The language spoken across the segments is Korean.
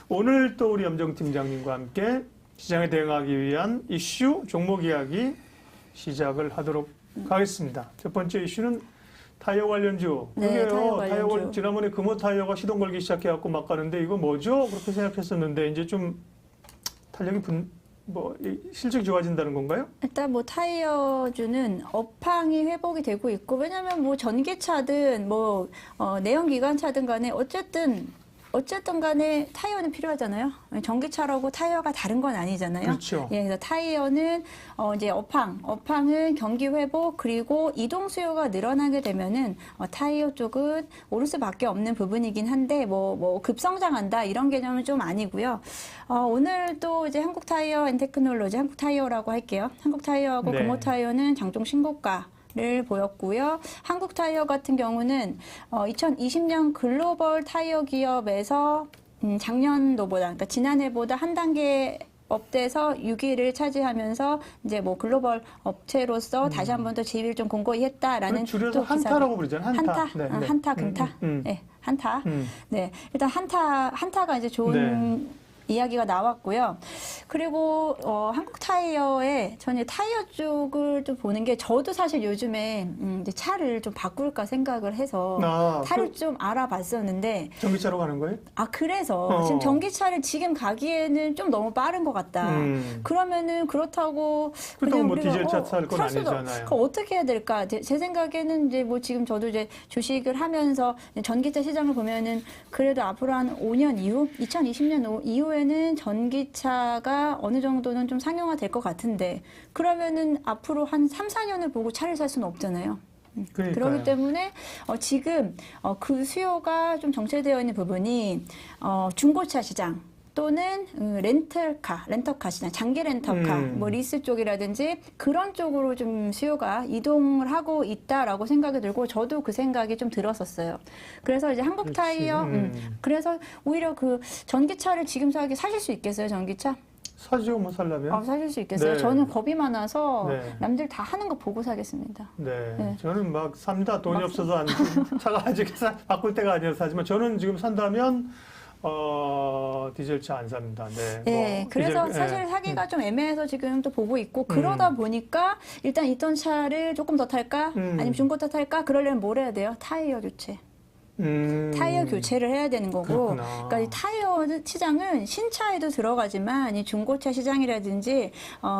오늘 또 우리 염정 팀장님과 함께 시장에 대응하기 위한 이슈, 종목 이야기 시작을 하도록 하겠습니다. 첫 번째 이슈는 타이어 관련주. 네, 그게요. 타이어 관련주. 지난번에 금호 타이어가 시동 걸기 시작해갖고 막 가는데 이거 뭐죠? 그렇게 생각했었는데 이제 좀 탄력이 실적이 좋아진다는 건가요? 일단 뭐 타이어주는 업황이 회복이 되고 있고, 왜냐면 뭐 전기차든 뭐 내연기관차든 간에 어쨌든 간에 타이어는 필요하잖아요. 전기차라고 타이어가 다른 건 아니잖아요. 그렇죠. 예, 그래서 타이어는 이제 업황은 경기 회복, 그리고 이동 수요가 늘어나게 되면은 타이어 쪽은 오를 수밖에 없는 부분이긴 한데 뭐 급성장한다 이런 개념은 좀 아니고요. 오늘 또 이제 한국 타이어 앤 테크놀로지, 한국 타이어라고 할게요. 한국 타이어하고 네. 금호 타이어는 장중 신고가 를 보였고요. 한국 타이어 같은 경우는 2020년 글로벌 타이어 기업에서 작년도보다, 그러니까 지난해보다 한 단계 업돼서 6위를 차지하면서 이제 뭐 글로벌 업체로서 다시 한 번 더 지위를 좀 공고히 했다라는 줄여서 또 한타라고 부르잖아요. 한타. 네, 네. 한타, 금타. 네, 한타. 네, 일단 한타가 이제 좋은 이야기가 나왔고요. 그리고 한국 타이어에 저는 타이어 쪽을 좀 보는 게, 저도 사실 요즘에 이제 차를 좀 바꿀까 생각을 해서 차를 좀 알아봤었는데. 전기차로 가는 거예요? 그래서 지금 전기차를 지금 가기에는 좀 너무 빠른 것 같다. 그러면은 그렇다고 뭐 우리가 디젤차 살 건 아니잖아요. 그럼 어떻게 해야 될까? 제 생각에는 이제 뭐 지금 저도 이제 주식을 하면서 전기차 시장을 보면은 그래도 앞으로 한 5년 이후, 2020년 이후에는 전기차가 어느 정도는 좀 상용화 될 것 같은데, 그러면은 앞으로 한 3, 4년을 보고 차를 살 수는 없잖아요. 그렇기 때문에 지금 그 수요가 좀 정체되어 있는 부분이 중고차 시장 또는 렌터카 시장, 장기 렌터카, 뭐 리스 쪽이라든지 그런 쪽으로 좀 수요가 이동을 하고 있다라고 생각이 들고, 저도 그 생각이 좀 들었었어요. 그래서 이제 한국 타이어, 그래서 오히려 그 전기차를 지금 사실 수 있겠어요, 전기차? 사죠, 뭐 살려면? 사실 수 있겠어요. 네. 저는 겁이 많아서 네. 남들 다 하는 거 보고 사겠습니다. 네. 저는 막 삽니다. 돈이 없어서 차가 아직 바꿀 때가 아니어서 하지만 저는 지금 산다면 디젤차 안 삽니다. 네. 네, 그래서 사실 사기가 좀 애매해서 지금 또 보고 있고, 그러다 보니까 일단 있던 차를 조금 더 탈까? 아니면 중고차 탈까? 그러려면 뭘 해야 돼요? 타이어 교체. 타이어 교체를 해야 되는 거고, 그러니까 이 타이어 시장은 신차에도 들어가지만 이 중고차 시장이라든지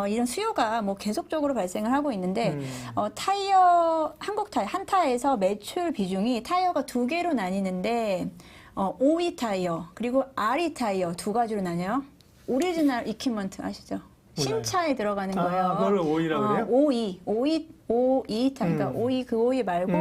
이런 수요가 뭐 계속적으로 발생을 하고 있는데, 한국 타이어 한타에서 매출 비중이 타이어가 두 개로 나뉘는데, OE 타이어 그리고 RE 타이어 두 가지로 나뉘어요. 오리지널 이퀴먼트 아시죠? 신차에 들어가는 거예요. 그걸 OE라고 그래요? OE 타이어, 그러니까 OE 그 OE 말고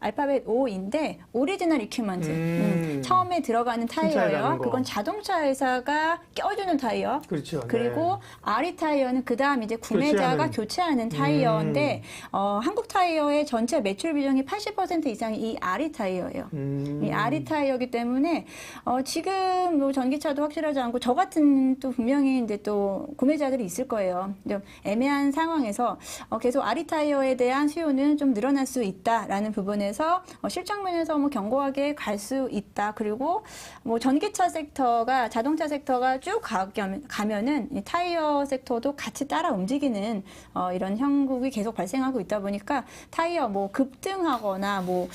알파벳 O인데 오리지널 이퀴먼트. 처음에 들어가는 타이어예요. 그건 자동차 회사가 껴주는 타이어. 그렇죠. 그리고 RE 타이어는 그 다음 이제 구매자가 교체하는 타이어인데, 한국 타이어의 전체 매출 비중이 80% 이상이 이 RE 타이어예요. 이 RE 타이어이기 때문에 지금 뭐 전기차도 확실하지 않고, 저 같은 또 분명히 이제 또 구매자들이 있을 거예요. 좀 애매한 상황에서 계속 RE 타이어에 대한 수요는 좀 늘어날 수 있다라는 부분에서 실적면에서 뭐 견고하게 갈 수 있다. 그리고 뭐 전기차 섹터가, 자동차 섹터가 쭉 가면은 이 타이어 섹터도 같이 따라 움직이는 이런 형국이 계속 발생하고 있다 보니까 타이어 뭐 급등하거나 뭐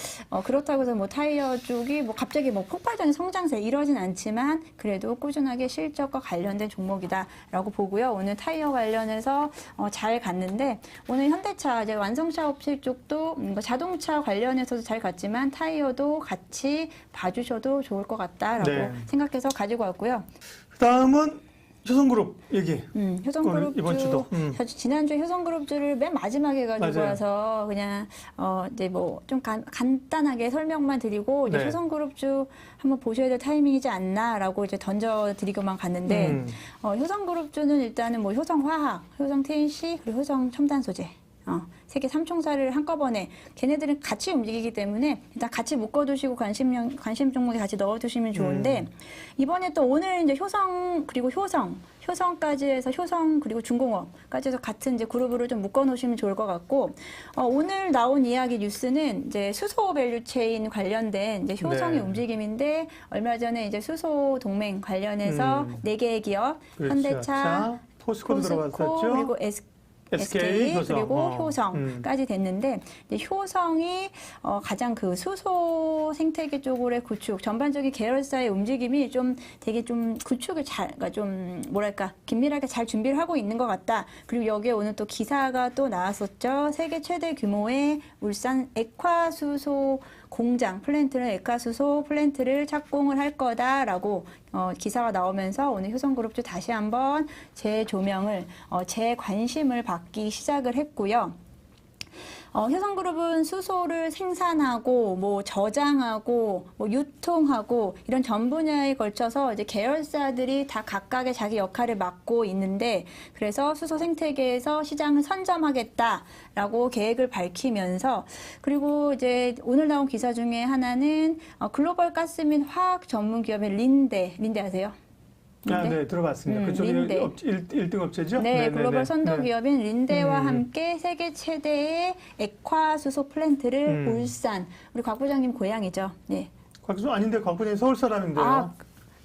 그렇다고 해서 뭐 타이어 쪽이 뭐 갑자기 뭐 폭발적인 성장세 이러진 않지만 그래도 꾸준하게 실적과 관련된 종목이다라고 보고요. 오늘 타이어 관련해서 잘 갔는데, 오늘 현대차 이제 완성차 업체 쪽도 자동차 관련해서도 잘 갔지만 타이어도 같이 봐주셔도 좋을 것 같다라고 생각해서 가지고 왔고요. 그다음은 효성그룹 얘기. 효성그룹주 이번 주도. 지난주에 효성그룹주를 맨 마지막에 가지고 와서 그냥 이제 뭐 좀 간단하게 설명만 드리고, 이제 효성그룹주 한번 보셔야 될 타이밍이지 않나라고 이제 던져드리고만 갔는데, 효성그룹주는 일단은 뭐 효성화학, 효성TNC 그리고 효성첨단소재. 세계 3총사를 한꺼번에, 걔네들은 같이 움직이기 때문에 일단 같이 묶어두시고 관심 종목에 같이 넣어두시면 좋은데, 이번에 또 오늘 이제 효성 그리고 효성까지 해서 효성 그리고 중공업까지 해서 같은 이제 그룹으로 좀 묶어 놓으시면 좋을 것 같고 오늘 나온 이야기 뉴스는 이제 수소 밸류 체인 관련된 이제 효성의 네. 움직임인데 얼마 전에 이제 수소 동맹 관련해서 4개의 기업 그렇죠. 현대차, 자, 포스코 들어갔었죠. 그리고 SK 효성. 그리고 효성까지 됐는데 이제 효성이 가장 그 수소 생태계 쪽으로의 구축 전반적인 계열사의 움직임이 좀 되게 좀 구축을 잘 그러니까 좀 뭐랄까 긴밀하게 잘 준비를 하고 있는 것 같다. 그리고 여기에 오늘 또 기사가 또 나왔었죠. 세계 최대 규모의 울산 액화수소 공장 플랜트는 액화수소 플랜트를 착공을 할 거다라고 기사가 나오면서 오늘 효성그룹도 다시 한번 재조명을 재관심을 받기 시작을 했고요. 효성그룹은 수소를 생산하고 뭐 저장하고 뭐 유통하고 이런 전 분야에 걸쳐서 이제 계열사들이 다 각각의 자기 역할을 맡고 있는데 그래서 수소 생태계에서 시장을 선점하겠다라고 계획을 밝히면서 그리고 이제 오늘 나온 기사 중에 하나는 글로벌 가스 및 화학 전문 기업인 린데 아세요? 네, 들어봤습니다. 그쪽이 린데. 1등 업체죠? 네, 네, 글로벌 네, 선도 네. 기업인 린데와 함께 세계 최대의 액화수소 플랜트를 울산, 우리 곽 부장님 고향이죠. 네. 곽수 아닌데 곽 부장님 서울 사람인데요. 아,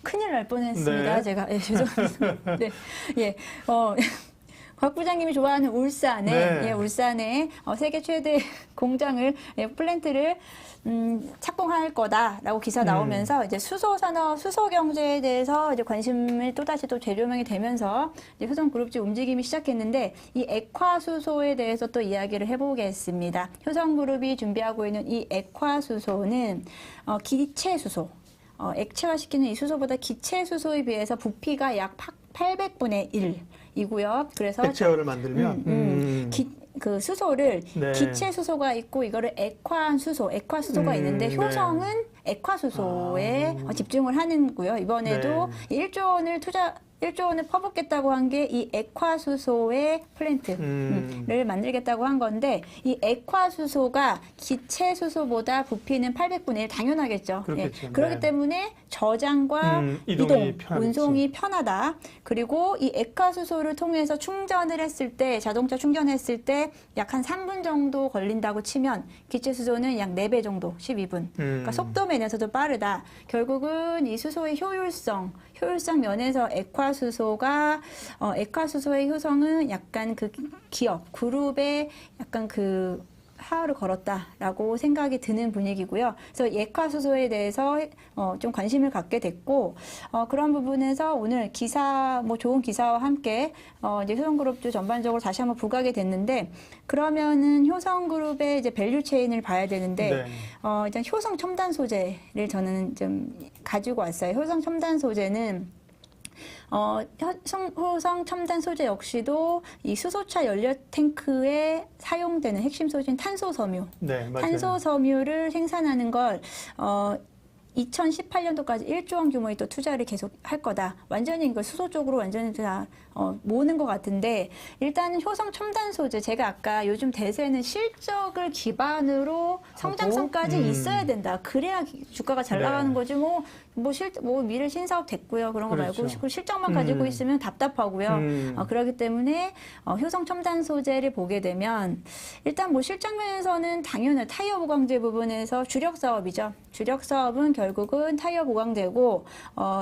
큰일 날 뻔했습니다. 네. 제가 죄송합니다. 네, 예, 곽 부장님이 좋아하는 울산에 네. 울산에 세계 최대 공장을 플랜트를 착공할 거다라고 기사 나오면서 이제 수소 산업, 수소 경제에 대해서 이제 관심을 또다시 또 재조명이 되면서 이제 효성그룹주 움직임이 시작했는데 이 액화수소에 대해서 또 이야기를 해보겠습니다. 효성그룹이 준비하고 있는 이 액화수소는 기체수소. 액체화시키는 이 수소보다 기체수소에 비해서 부피가 약 800분의 1이고요. 그래서 액체화를 만들면 그 수소를 네. 기체 수소가 있고 이거를 액화수소가 있는데 네. 효성은 액화수소에 집중을 하는고요. 이번에도 네. 1조 원을 퍼붓겠다고 한 게 이 액화수소의 플랜트를 만들겠다고 한 건데 이 액화수소가 기체수소보다 부피는 800분의 1 당연하겠죠. 그렇겠죠. 그렇기 네. 때문에 저장과 이동이 편하겠지. 운송이 편하다. 그리고 이 액화수소를 통해서 충전을 했을 때 자동차 충전했을 때 약 한 3분 정도 걸린다고 치면 기체수소는 약 4배 정도 12분. 그러니까 속도 면에서도 빠르다. 결국은 이 수소의 효율성 면에서 액화수소의 효성은 약간 그 기업 그룹의 약간 그 하하를 걸었다라고 생각이 드는 분위기고요. 그래서 액화수소에 대해서 좀 관심을 갖게 됐고 그런 부분에서 오늘 기사 뭐 좋은 기사와 함께 이제 효성그룹도 전반적으로 다시 한번 부각이 됐는데 그러면은 효성그룹의 이제 밸류 체인을 봐야 되는데 네. 일단 효성 첨단 소재를 저는 좀 가지고 왔어요. 효성 첨단 소재는 효성 첨단 소재 역시도 이 수소차 연료 탱크에 사용되는 핵심 소재인 탄소 섬유. 네, 맞아요. 탄소 섬유를 생산하는 걸 2018년도까지 1조 원 규모의 또 투자를 계속 할 거다. 완전히 이걸 수소 쪽으로 완전히 다 모으는 것 같은데 일단은 효성 첨단 소재 제가 아까 요즘 대세는 실적을 기반으로 성장성까지 있어야 된다. 그래야 주가가 잘 네. 나가는 거지 뭐 미래 신사업 됐고요. 그런 거 그렇죠. 말고 실적만 가지고 있으면 답답하고요. 그렇기 때문에 효성 첨단 소재를 보게 되면 일단 뭐 실적 면에서는 당연히 타이어 보강제 부분에서 주력 사업이죠. 주력 사업은 결국은 타이어 보강제고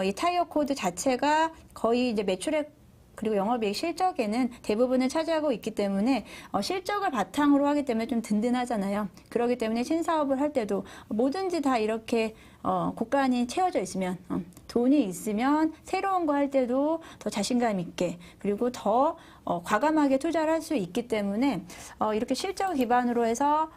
이 타이어 코드 자체가 거의 이제 매출액 그리고 영업이익 실적에는 대부분을 차지하고 있기 때문에 실적을 바탕으로 하기 때문에 좀 든든하잖아요. 그렇기 때문에 신사업을 할 때도 뭐든지 다 이렇게 고간이 채워져 있으면 돈이 있으면 새로운 거 할 때도 더 자신감 있게 그리고 더 과감하게 투자를 할 수 있기 때문에 이렇게 실적 기반으로 해서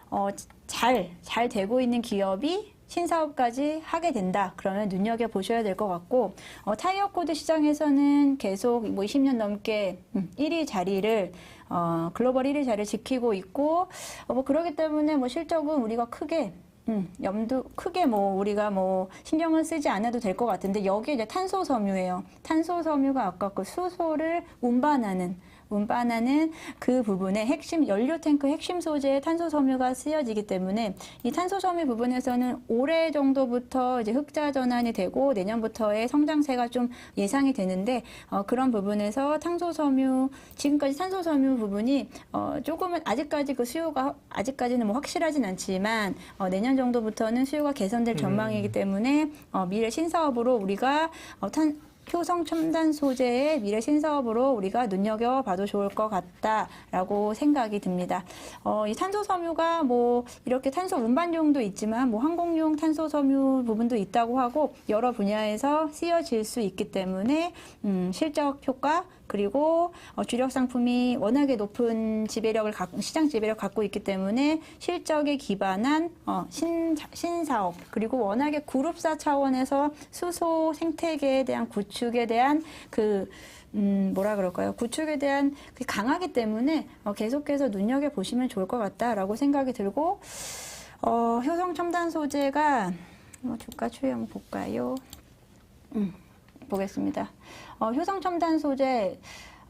잘 되고 있는 기업이 신사업까지 하게 된다. 그러면 눈여겨보셔야 될 것 같고 타이어 코드 시장에서는 계속 뭐 20년 넘게 1위 자리를 글로벌 1위 자리를 지키고 있고 뭐 그렇기 때문에 뭐 실적은 우리가 크게 우리가 뭐 신경을 쓰지 않아도 될 것 같은데 여기에 이제 탄소 섬유예요. 탄소 섬유가 아까 그 수소를 운반하는 운반하는 그 부분에 핵심 연료 탱크 핵심 소재의 탄소 섬유가 쓰여지기 때문에 이 탄소 섬유 부분에서는 올해 정도부터 이제 흑자 전환이 되고 내년부터의 성장세가 좀 예상이 되는데 그런 부분에서 탄소 섬유 지금까지 탄소 섬유 부분이 조금은 아직까지 그 수요가 아직까지는 뭐 확실하진 않지만 내년 정도부터는 수요가 개선될 전망이기 때문에 미래 신사업으로 우리가 효성 첨단 소재의 미래 신사업으로 우리가 눈여겨봐도 좋을 것 같다라고 생각이 듭니다. 이 탄소 섬유가 뭐 이렇게 탄소 운반용도 있지만 뭐 항공용 탄소 섬유 부분도 있다고 하고 여러 분야에서 쓰여질 수 있기 때문에 실적 효과 그리고 주력 상품이 워낙에 높은 시장 지배력을 갖고 있기 때문에 실적에 기반한 신사업 그리고 워낙에 그룹사 차원에서 수소 생태계에 대한 구축에 대한 구축에 대한 강하기 때문에 계속해서 눈여겨보시면 좋을 것 같다라고 생각이 들고 효성 첨단 소재가 주가 추이 한번 볼까요? 보겠습니다. 효성 첨단 소재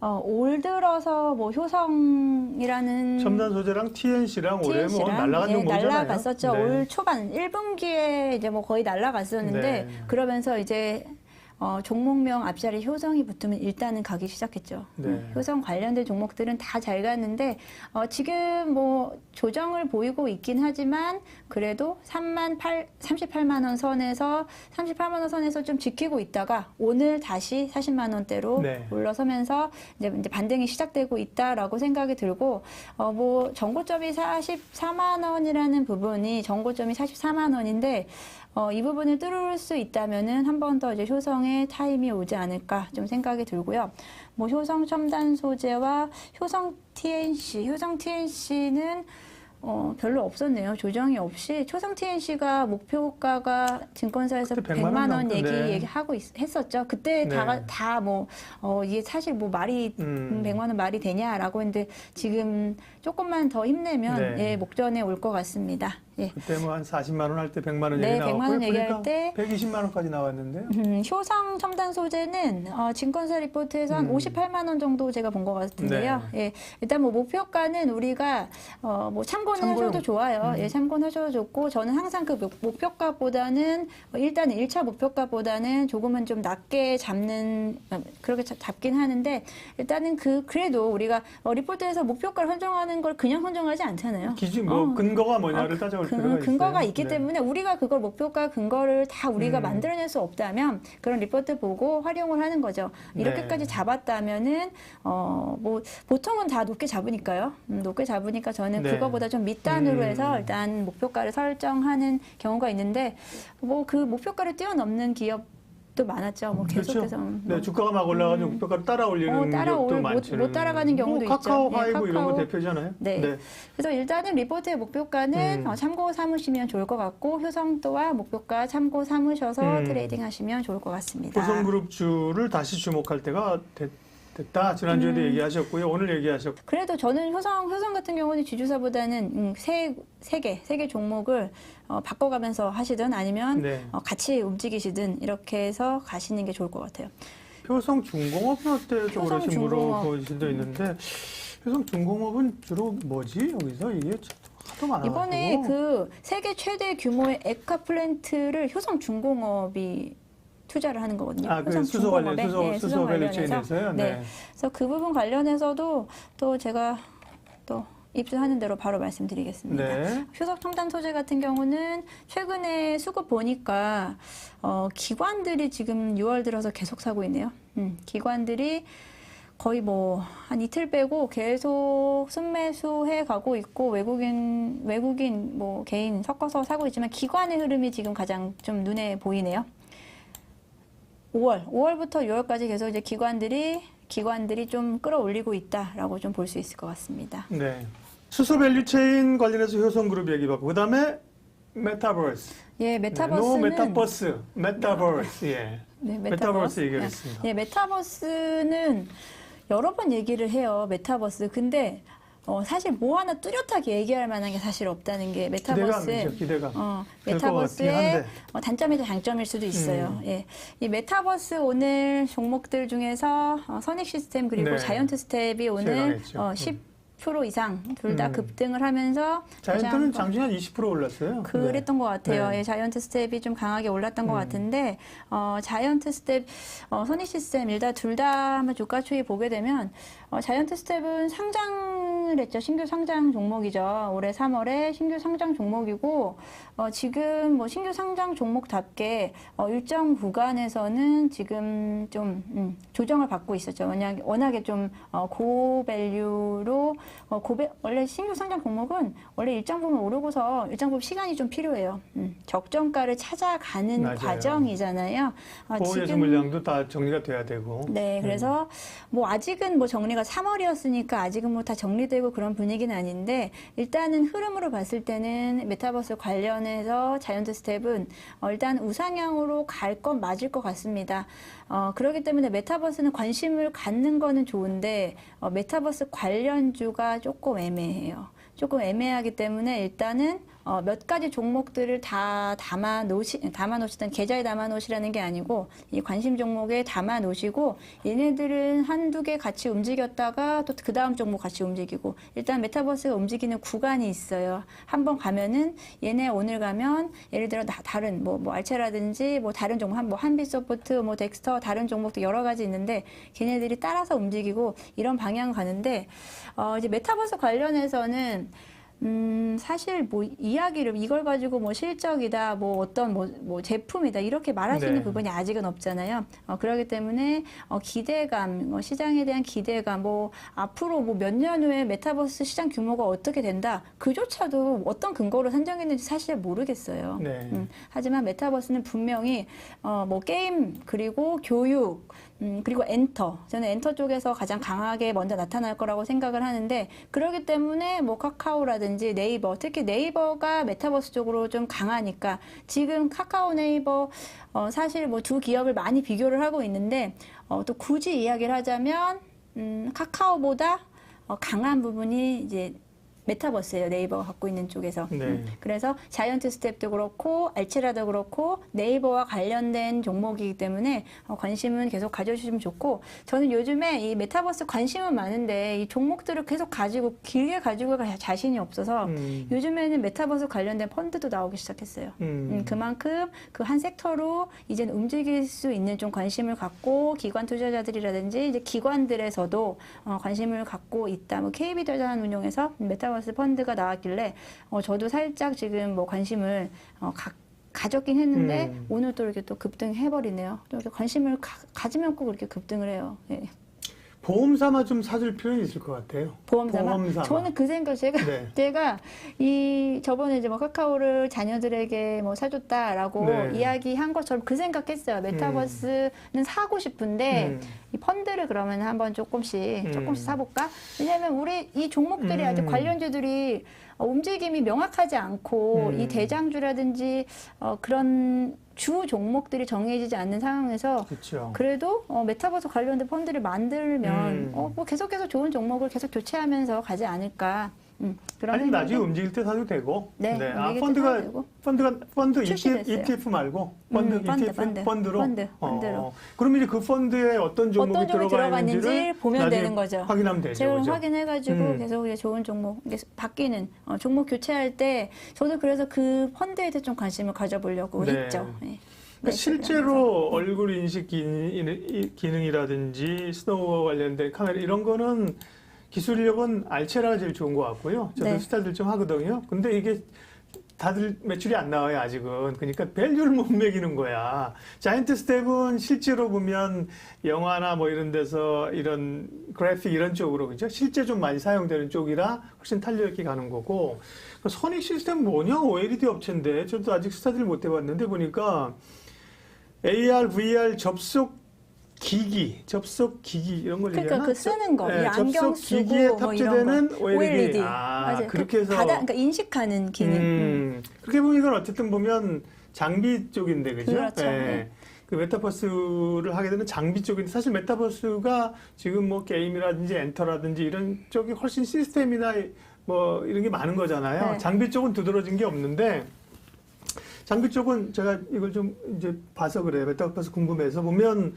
올 들어서 뭐 효성이라는 첨단 소재랑 TNC랑 올해 뭐 날라간 종목이잖아요. 날라갔었죠. 네. 올 초반 1분기에 이제 뭐 거의 날라갔었는데 네. 그러면서 이제 종목명 앞자리 효성이 붙으면 일단은 가기 시작했죠. 네. 효성 관련된 종목들은 다 잘 갔는데 지금 뭐 조정을 보이고 있긴 하지만 그래도 38만 원 선에서 좀 지키고 있다가 오늘 다시 40만 원대로 네. 올라서면서 이제 반등이 시작되고 있다라고 생각이 들고 뭐 전고점이 44만 원이라는 부분이 전고점이 44만 원인데 이 부분을 뚫을 수 있다면은 한 번 더 이제 효성의 타임이 오지 않을까 좀 생각이 들고요. 뭐 효성 첨단 소재와 효성 TNC는 별로 없었네요. 조정이 없이 초성 TNC가 목표가가 증권사에서 100만 원 얘기하고 했었죠. 그때 네. 이게 사실 뭐 말이 100만 원 말이 되냐라고 했는데 지금 조금만 더 힘내면 네. 목전에 올 것 같습니다. 예. 그때 뭐 한 40만 원 할 때 100만 원 네, 얘기 나왔고요. 100만 원 얘기할 때 120만 원까지 나왔는데요. 효성 첨단 소재는 증권사 리포트에서 한 58만 원 정도 제가 본 것 같은데요. 네. 예, 일단 뭐 목표가는 우리가 뭐 참고는 하셔도 좋아요. 예, 참고는 하셔도 좋고 저는 항상 그 목표가보다는 일단 1차 목표가보다는 조금은 좀 낮게 그렇게 잡긴 하는데 일단은 그래도 우리가 리포트에서 목표가를 선정하는 걸 그냥 선정하지 않잖아요. 기준 근거가 뭐냐를 따져볼 필요가 있어요. 근거가 있기 네. 때문에 우리가 그걸 목표가 근거를 다 우리가 만들어낼 수 없다면 그런 리포트 보고 활용을 하는 거죠. 이렇게까지 잡았다면은 뭐 보통은 다 높게 잡으니까요. 높게 잡으니까 저는 네. 그거보다 좀 밑단으로 해서 일단 목표가를 설정하는 경우가 있는데 뭐 그 목표가를 뛰어넘는 기업도 많았죠. 뭐 계속해서 그렇죠. 네, 주가가 막 올라가지고 목표가를 따라 올리는 기업도 많죠. 못 따라가는 경우도 있죠. 카카오 하이브 예, 이런 거 대표잖아요. 네. 그래서 일단은 리포트의 목표가는 참고 삼으시면 좋을 것 같고 효성도와 목표가 참고 삼으셔서 트레이딩 하시면 좋을 것 같습니다. 효성그룹주를 다시 주목할 때가 됐다. 지난주에도 얘기하셨고요. 오늘 얘기하셨고. 그래도 저는 효성 같은 경우는 지주사보다는 세 개 종목을 바꿔가면서 하시든 아니면 네. 같이 움직이시든 이렇게 해서 가시는 게 좋을 것 같아요. 효성중공업은 어때요? 쪽으로 효성중공업. 지금 물어보실 수도 있는데 효성중공업은 주로 뭐지? 여기서 이게 하도 많아가지고. 이번에 그 세계 최대 규모의 액화 플랜트를 효성중공업이 투자를 하는 거거든요. 그 수소 관련, 수소 밸류체인에서요. 네. 그래서 그 부분 관련해서도 또 제가 또 입수하는 대로 바로 말씀드리겠습니다. 네. 효성 첨단 소재 같은 경우는 최근에 수급 보니까 기관들이 지금 6월 들어서 계속 사고 있네요. 기관들이 거의 뭐 한 이틀 빼고 계속 순매수해 가고 있고 외국인 뭐 개인 섞어서 사고 있지만 기관의 흐름이 지금 가장 좀 눈에 보이네요. 5월부터 6월까지 계속 이제 기관들이 좀 끌어올리고 있다라고 좀 볼 수 있을 것 같습니다. 네. 수소 밸류체인 관련해서 효성그룹 얘기 받고 그다음에 메타버스. 예, 메타버스는 메타버스. 예. 네, 메타버스 얘기하겠습니다. 네, 메타버스는 여러 번 얘기를 해요. 메타버스. 근데 사실 뭐 하나 뚜렷하게 얘기할 만한 게 사실 없다는 게 메타버스의 기대감. 메타버스의 단점이자 장점일 수도 있어요. 예. 이 메타버스 오늘 종목들 중에서 선익 시스템 그리고 네. 자이언트 스텝이 오늘 10% 이상 둘 다 급등을 하면서 자이언트는 장중에 한 20% 올랐어요. 그랬던 것 같아요. 네. 예, 자이언트 스텝이 좀 강하게 올랐던 것 같은데 자이언트 스텝, 선익 시스템 일단 둘 다 한번 주가 추이 보게 되면 자이언트 스텝은 상장을 했죠. 신규 상장 종목이죠. 올해 3월에 신규 상장 종목이고 지금 뭐 신규 상장 종목답게 일정 구간에서는 지금 좀 조정을 받고 있었죠. 워낙에 좀 고밸류로 원래 신규 상장 종목은 원래 일정 부분 오르고서 일정 부분 시간이 좀 필요해요. 적정가를 찾아가는 맞아요. 과정이잖아요. 보호예수 물량도 다 정리가 돼야 되고. 네, 그래서 뭐 아직은 뭐 정리가 3월이었으니까 아직은 뭐 다 정리되고 그런 분위기는 아닌데 일단은 흐름으로 봤을 때는 메타버스 관련해서 자이언트 스텝은 일단 우상향으로 갈 건 맞을 것 같습니다. 그렇기 때문에 메타버스는 관심을 갖는 거는 좋은데 메타버스 관련주가 조금 애매해요. 조금 애매하기 때문에 일단은 몇 가지 종목들을 다 담아 놓으시든 계좌에 담아 놓으시라는 게 아니고 이 관심 종목에 담아 놓으시고 얘네들은 한두 개 같이 움직였다가 또 그 다음 종목 같이 움직이고 일단 메타버스가 움직이는 구간이 있어요. 한번 가면은 얘네 오늘 가면 예를 들어 다른 뭐 알체라든지 뭐 다른 종목 뭐 한빛소프트 뭐 덱스터 다른 종목도 여러 가지 있는데 걔네들이 따라서 움직이고 이런 방향 가는데 이제 메타버스 관련해서는 사실 뭐 이걸 가지고 뭐 실적이다, 뭐 어떤 뭐 제품이다 이렇게 말할 수 있는 부분이 아직은 없잖아요. 그렇기 때문에 기대감, 시장에 대한 기대감, 뭐 앞으로 뭐 몇 년 후에 메타버스 시장 규모가 어떻게 된다, 그조차도 어떤 근거로 산정했는지 사실 모르겠어요. 네. 하지만 메타버스는 분명히 뭐 게임 그리고 교육 그리고 저는 엔터 쪽에서 가장 강하게 먼저 나타날 거라고 생각을 하는데 그렇기 때문에 뭐 카카오라든지 네이버, 특히 네이버가 메타버스 쪽으로 좀 강하니까 지금 카카오 네이버 사실 뭐 두 기업을 많이 비교를 하고 있는데 또 굳이 이야기를 하자면 카카오보다 강한 부분이 이제 메타버스예요. 네이버가 갖고 있는 쪽에서. 네. 그래서 자이언트 스텝도 그렇고 알체라도 그렇고 네이버와 관련된 종목이기 때문에 관심은 계속 가져주시면 좋고 저는 요즘에 이 메타버스 관심은 많은데 이 종목들을 계속 가지고 길게 가지고 갈 자신이 없어서 요즘에는 메타버스 관련된 펀드도 나오기 시작했어요. 그만큼 그 한 섹터로 이제는 움직일 수 있는 좀 관심을 갖고 기관 투자자들이라든지 이제 기관들에서도 관심을 갖고 있다. 뭐 KB투자산운용에서 메타버스 펀드가 나왔길래 저도 살짝 지금 뭐 관심을 가졌긴 했는데 오늘 또 이렇게 또 급등해버리네요. 또 이렇게 관심을 가지면 꼭 이렇게 급등을 해요. 예. 보험 삼아 좀 사줄 필요는 있을 것 같아요. 보험 삼아? 저는 그 생각 제가 저번에 이제 뭐 카카오를 자녀들에게 뭐 사줬다라고 이야기한 것처럼 그 생각했어요. 메타버스는 사고 싶은데 이 펀드를 그러면 한번 조금씩 사볼까? 왜냐하면 우리 이 종목들이 아직 관련주들이 움직임이 명확하지 않고 이 대장주라든지 그런 주 종목들이 정해지지 않는 상황에서 그렇죠. 그래도 메타버스 관련된 펀드를 만들면 뭐 계속해서 좋은 종목을 계속 교체하면서 가지 않을까. 아니 나중에 움직일 때 사도 되고. 네. 펀드 ETF 말고 펀드로. 그러면 이제 그 펀드에 어떤 종목이 들어가는지 보면 되는 거죠. 확인하면 되죠. 제가 확인해가지고 계속 이제 좋은 종목 바뀌는 종목 교체할 때 저도 그래서 그 펀드에 대해 좀 관심을 가져보려고 했죠. 네. 그러니까 실제로 얼굴 인식 기능이라든지 스노우와 관련된 카메라 이런 거는 기술력은 알체라가 제일 좋은 것 같고요. 저도 스타들 좀 하거든요. 근데 이게 다들 매출이 안 나와요, 아직은. 그러니까 밸류를 못 매기는 거야. 자이언트 스텝은 실제로 보면 영화나 뭐 이런 데서 이런 그래픽 이런 쪽으로, 그죠? 실제 좀 많이 사용되는 쪽이라 훨씬 탄력 있게 가는 거고. 선익 시스템 뭐냐? OLED 업체인데, 저도 아직 스타디를 못 해봤는데 보니까 AR, VR 접속 기기 이런 걸 그러니까 그 쓰는 거, 이 안경 쓰고 기기에 뭐 탑재되는 OLED. 맞아요. 그렇게 해서 그러니까 인식하는 기능. 그렇게 보면 이건 어쨌든 보면 장비 쪽인데 그죠? 그렇죠. 네. 그 메타버스를 하게 되면 장비 쪽인데 사실 메타버스가 지금 뭐 게임이라든지 엔터라든지 이런 쪽이 훨씬 시스템이나 뭐 이런 게 많은 거잖아요. 네. 장비 쪽은 두드러진 게 없는데 장비 쪽은 제가 이걸 좀 이제 봐서 그래요. 메타버스 궁금해서 보면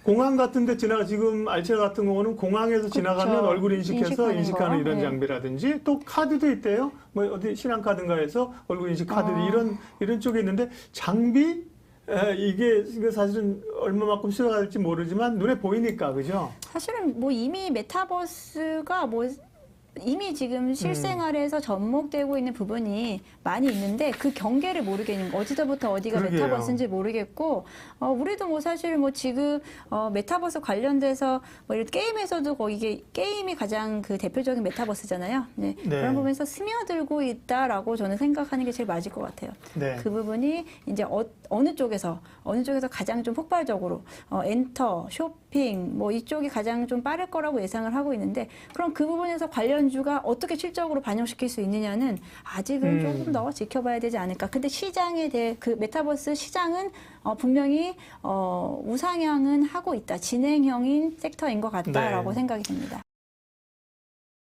공항 같은 데 지금 알체라 같은 경우는 공항에서 지나가면 얼굴 인식해서 인식하는 이런 네. 장비라든지 또 카드도 있대요. 뭐 어디 신한카드인가에서 얼굴 인식 카드 이런 쪽에 있는데 장비 이게 사실은 얼마만큼 수요가 될지 모르지만 눈에 보이니까 그죠? 사실은 뭐 이미 메타버스가 뭐 이미 지금 실생활에서 접목되고 있는 부분이 많이 있는데 그 경계를 모르겠는 어디서부터 어디가 그러게요. 메타버스인지 모르겠고 우리도 뭐 사실 뭐 지금 메타버스 관련돼서 뭐 이런 게임에서도 거의 이게 게임이 가장 그 대표적인 메타버스잖아요. 네. 네. 그런 부분에서 스며들고 있다라고 저는 생각하는 게 제일 맞을 것 같아요. 네. 그 부분이 이제 어느 쪽에서 가장 좀 폭발적으로 엔터, 쇼핑 뭐 이쪽이 가장 좀 빠를 거라고 예상을 하고 있는데 그럼 그 부분에서 관련주가 어떻게 실적으로 반영시킬 수 있느냐는 아직은 조금 더 지켜봐야 되지 않을까. 근데 시장에 대해 그 메타버스 시장은 분명히 우상향은 하고 있다. 진행형인 섹터인 것 같다라고 네. 생각이 듭니다.